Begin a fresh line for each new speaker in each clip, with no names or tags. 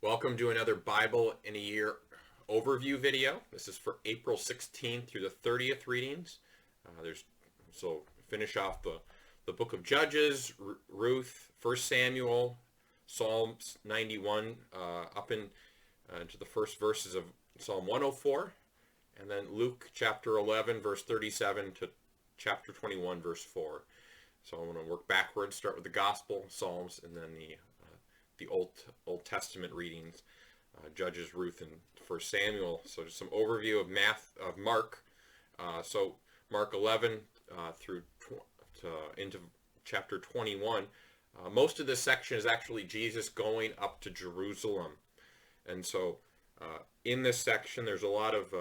Welcome to another Bible in a Year overview video. This is for April 16th through the 30th readings. Finish off the book of Judges, Ruth, 1 Samuel, Psalms 91, into the first verses of Psalm 104, and then Luke chapter 11, verse 37 to chapter 21, verse 4. So I'm going to work backwards, start with the Gospel, Psalms, and then the Old Testament readings, Judges, Ruth, and 1 Samuel. So just some overview of Mark. So Mark 11 into chapter 21. Most of this section is actually Jesus going up to Jerusalem. And so in this section, there's a lot of,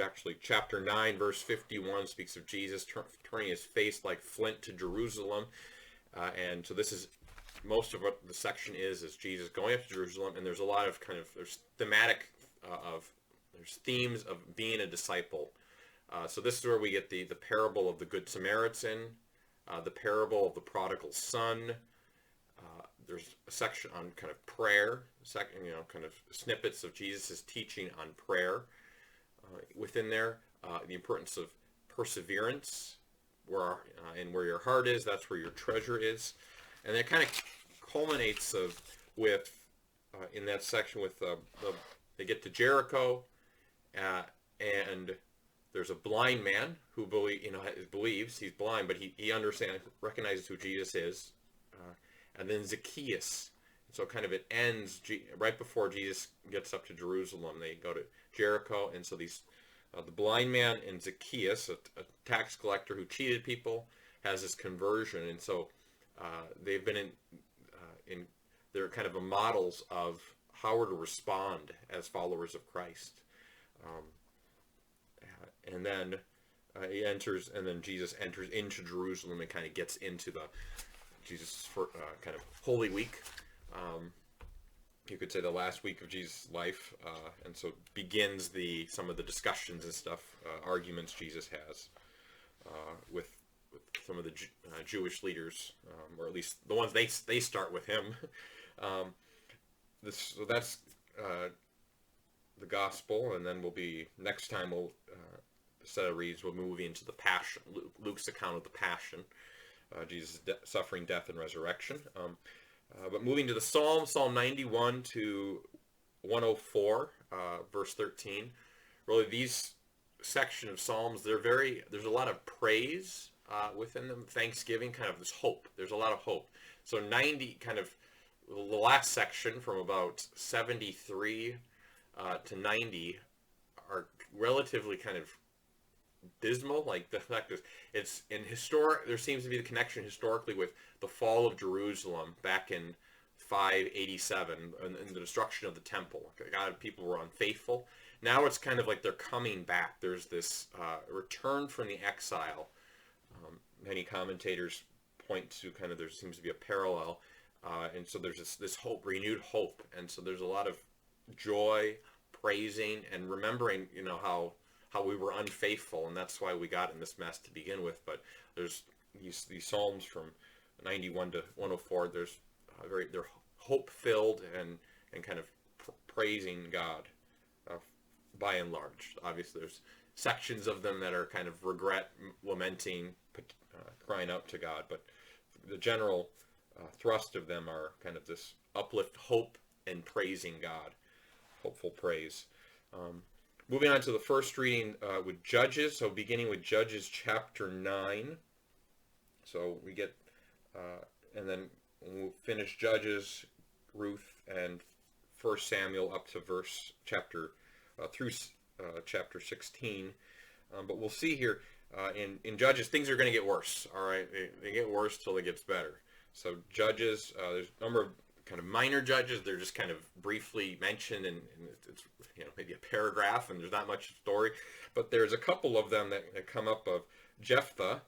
actually chapter 9, verse 51 speaks of Jesus turning his face like flint to Jerusalem. And so this is most of what the section is Jesus going up to Jerusalem, and there's a lot of there's themes of being a disciple. So this is where we get the parable of the Good Samaritan, the parable of the prodigal son. There's a section on kind of prayer, kind of snippets of Jesus' teaching on prayer. Within there, the importance of perseverance, where your heart is, that's where your treasure is. And it kind of culminates in that section with they get to Jericho, and there's a blind man who believes he's blind, but he recognizes who Jesus is, and then Zacchaeus. So kind of it ends right before Jesus gets up to Jerusalem. They go to Jericho, and so the blind man and Zacchaeus, a tax collector who cheated people, has this conversion, and so they've been they're kind of models of how we're to respond as followers of Christ. And then Jesus enters into Jerusalem and kind of gets into Jesus' kind of Holy Week. You could say the last week of Jesus' life, and so begins some of the discussions and stuff, arguments Jesus has with some of the Jewish leaders, or at least the ones they start with him. So that's the gospel, and then next time the set of reads will move into the Passion, Luke's account of the Passion, Jesus' suffering, death, and resurrection. But moving to the Psalm 91 to 104, verse 13. Really, these section of Psalms, there's a lot of praise within them, thanksgiving, kind of this hope. There's a lot of hope. So 90, kind of the last section from about 73 to 90 are relatively kind of dismal. Like the fact is, it's in there seems to be the connection historically with the fall of Jerusalem back in 587 and the destruction of the temple. God, people were unfaithful. Now it's kind of like they're coming back. There's this return from the exile. Many commentators point to there seems to be a parallel, and so there's this hope, renewed hope, and so there's a lot of joy, praising, and remembering, how we were unfaithful, and that's why we got in this mess to begin with. But there's these Psalms from 91 to 104. They're hope filled and kind of praising God, by and large. Obviously, there's sections of them that are kind of regret, lamenting, crying out to God, but the general thrust of them are kind of this uplift, hope, and praising God, hopeful praise. Moving on to the first reading with Judges, so beginning with Judges chapter 9. So we get, and then we'll finish Judges, Ruth, and 1 Samuel up to chapter 16. But we'll see here in Judges, things are going to get worse. All right, they get worse till it gets better. So Judges, there's a number of kind of minor judges. They're just kind of briefly mentioned, and it's maybe a paragraph, and there's not much story. But there's a couple of them that come up of Jephthah.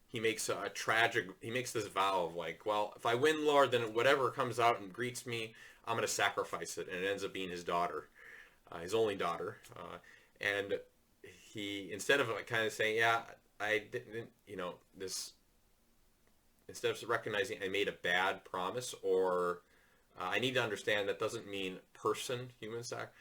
He makes this vow of like, well, if I win, Lord, then whatever comes out and greets me, I'm going to sacrifice it. And it ends up being his daughter, his only daughter. And he, instead of kind of saying, yeah, I didn't, instead of recognizing I made a bad promise or I need to understand that doesn't mean person, human sac.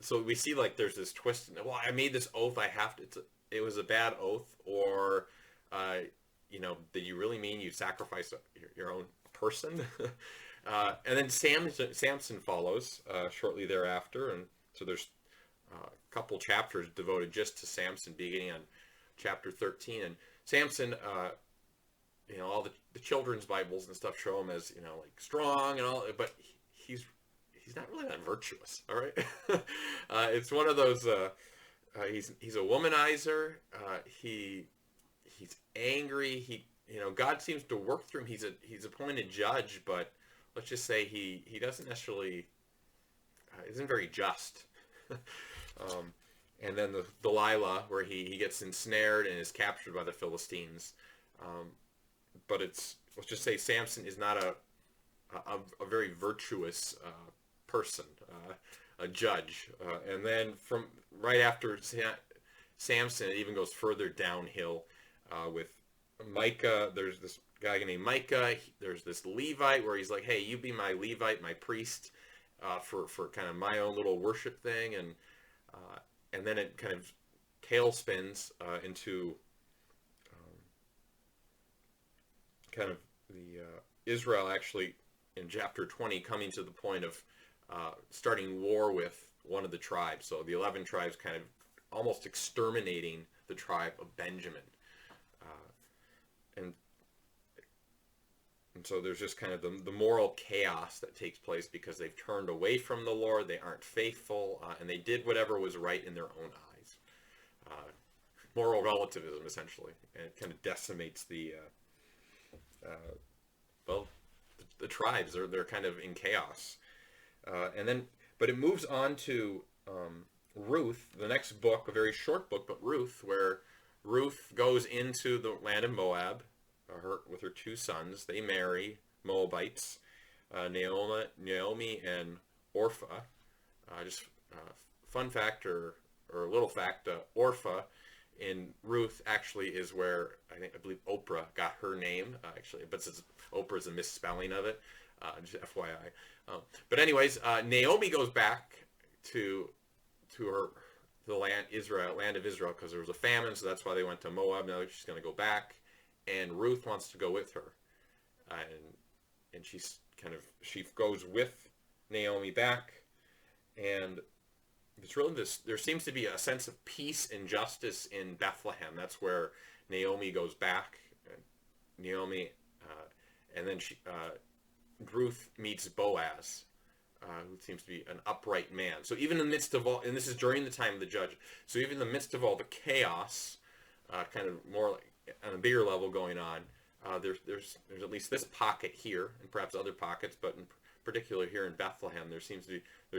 So we see like there's this twist. Well, I made this oath. I have to. It was a bad oath, or did you really mean you sacrifice your own person? And then Samson follows shortly thereafter, and so there's a couple chapters devoted just to Samson, beginning on chapter 13. And Samson, all the children's Bibles and stuff show him as like strong and all, but he's not really that virtuous. All right, it's one of those. He's a womanizer. He's angry. God seems to work through him. He's appointed judge, but let's just say he doesn't necessarily isn't very just. And then the Delilah, where he gets ensnared and is captured by the Philistines. But let's just say Samson is not a very virtuous person, a judge. And then from right after Samson, it even goes further downhill with Micah. There's this guy named Micah. There's this Levite where he's like, hey, you be my Levite, my priest, for kind of my own little worship thing. And then it kind of tailspins into kind of the Israel actually in chapter 20 coming to the point of starting war with one of the tribes. So the 11 tribes kind of almost exterminating the tribe of Benjamin. And so there's just kind of the moral chaos that takes place because they've turned away from the Lord, they aren't faithful, and they did whatever was right in their own eyes. Moral relativism, essentially. And it kind of decimates the tribes. They're kind of in chaos. But it moves on to Ruth, the next book, a very short book, but Ruth, where Ruth goes into the land of Moab with her two sons. They marry Moabites, Naomi and Orpah. Just fun fact or little fact, Orpah in Ruth actually is where I believe Oprah got her name, actually, but since Oprah is a misspelling of it, just FYI. But anyways, Naomi goes back to the land of Israel, because there was a famine, so that's why they went to Moab. Now she's going to go back, and Ruth wants to go with her, and she goes with Naomi back, and it's really there seems to be a sense of peace and justice in Bethlehem. That's where Naomi goes back. And then Ruth meets Boaz, who seems to be an upright man. So even in the midst of all, and this is during the time of the judge, so even in the midst of all the chaos, kind of more like on a bigger level going on, there's at least this pocket here, and perhaps other pockets, but in particular here in Bethlehem, there's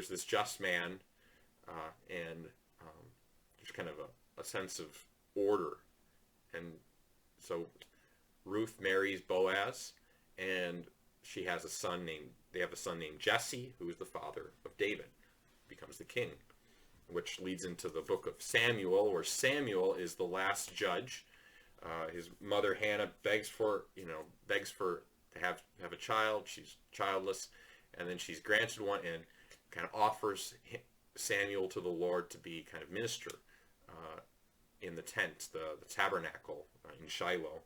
this just man, and there's kind of a sense of order. And so Ruth marries Boaz, and they have a son named Jesse, who is the father of David, becomes the king, which leads into the book of Samuel, where Samuel is the last judge. His mother Hannah begs to have a child. She's childless, and then she's granted one, and kind of offers Samuel to the Lord to be kind of minister in the tent, the tabernacle in Shiloh.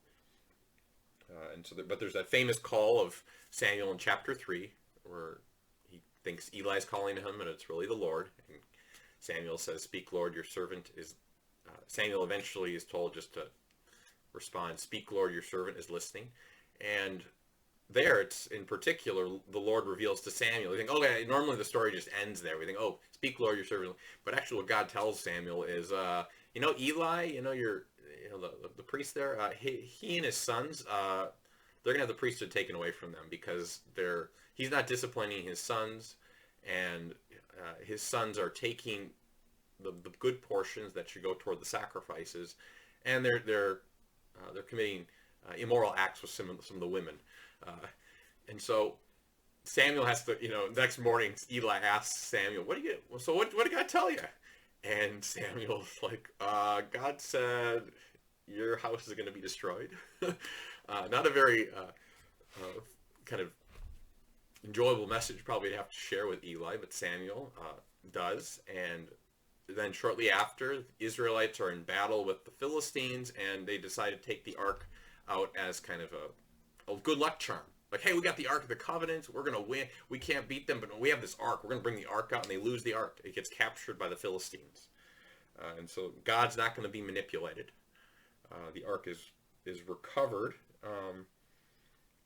But there's that famous call of Samuel in chapter 3, where he thinks Eli's calling to him, and it's really the Lord. And Samuel says, "Speak, Lord, your servant is." Samuel eventually is told just to respond, "Speak, Lord, your servant is listening." And there, it's in particular, the Lord reveals to Samuel. You think, okay, normally the story just ends there. We think, oh, speak, Lord, your servant. But actually, what God tells Samuel is, Eli, the priest there, he and his sons, they're gonna have the priesthood taken away from them because he's not disciplining his sons, and his sons are taking the good portions that should go toward the sacrifices, and they're committing immoral acts with some of the women. And so Samuel has to, next morning, Eli asks Samuel, what did God tell you? And Samuel's like, God said your house is going to be destroyed. Not a very kind of enjoyable message probably to have to share with Eli, but Samuel does. And then shortly after, the Israelites are in battle with the Philistines, and they decide to take the ark out as kind of a good luck charm. Like, hey, we got the Ark of the Covenant. We're going to win. We can't beat them, but we have this ark. We're going to bring the ark out, and they lose the ark. It gets captured by the Philistines. And so God's not going to be manipulated. The ark is recovered.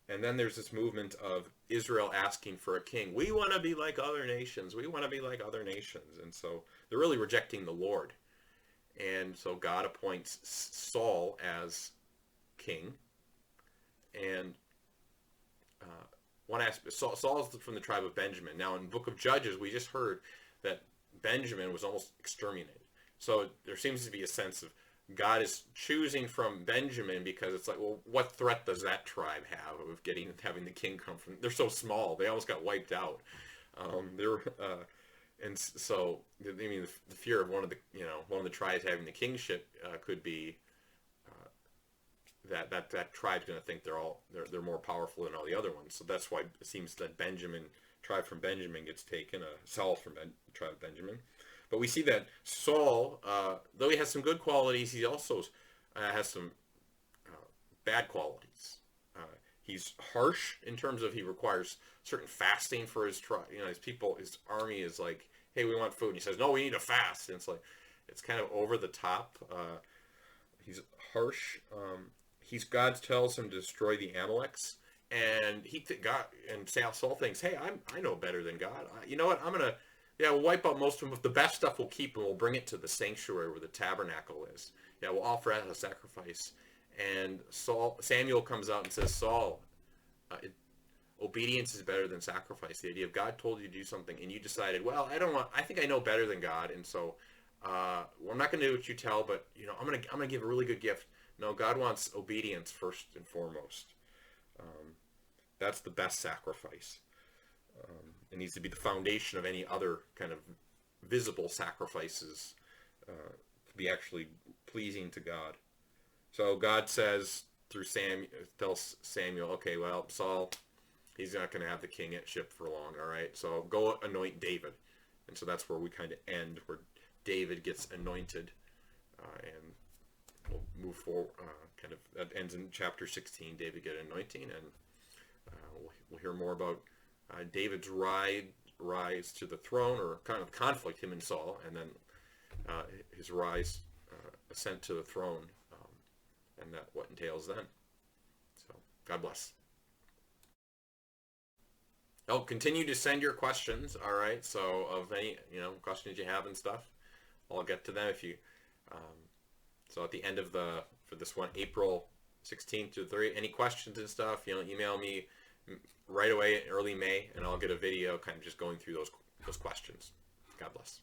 And then there's this movement of Israel asking for a king. We want to be like other nations. We want to be like other nations. And so they're really rejecting the Lord. And so God appoints Saul as king. And one aspect, Saul's from the tribe of Benjamin. Now in the book of Judges, we just heard that Benjamin was almost exterminated. So there seems to be a sense of God is choosing from Benjamin because it's like, well, what threat does that tribe have of having the king come from? They're so small; they almost got wiped out. And so I mean, the fear of one of the tribes having the kingship could be that tribe's going to think they're more powerful than all the other ones. So that's why it seems that tribe from Benjamin gets taken, Saul from tribe of Benjamin. But we see that Saul, though he has some good qualities, he also has some bad qualities. He's harsh in terms of he requires certain fasting for his tribe. His army is like, hey, we want food. And he says, no, we need to fast. And it's like, it's kind of over the top. He's harsh. God tells him to destroy the Amaleks. And Saul thinks, hey, I know better than God. You know what? We'll wipe out most of them, but the best stuff we'll keep and we'll bring it to the sanctuary where the tabernacle is. Yeah, we'll offer it as a sacrifice. And Samuel comes out and says, Saul, obedience is better than sacrifice. The idea of God told you to do something and you decided, well, I think I know better than God, and so I'm not going to do what you tell, but I'm going to give a really good gift. No, God wants obedience first and foremost. That's the best sacrifice. It needs to be the foundation of any other kind of visible sacrifices to be actually pleasing to God. So God says tells Samuel, okay, well, Saul, he's not going to have the kingship for long, all right? So go anoint David. And so that's where we kind of end, where David gets anointed, and we'll move forward. That ends in chapter 16. David get anointing, and we'll hear more about David's rise to the throne, or kind of conflict, him and Saul, and then his ascent to the throne, and what entails then. So God bless. Oh, continue to send your questions. All right. So of any questions you have and stuff, I'll get to them if you. So at the end of for this one, April 16th to 3, any questions and stuff, email me right away in early May, and I'll get a video kind of just going through those questions. God bless.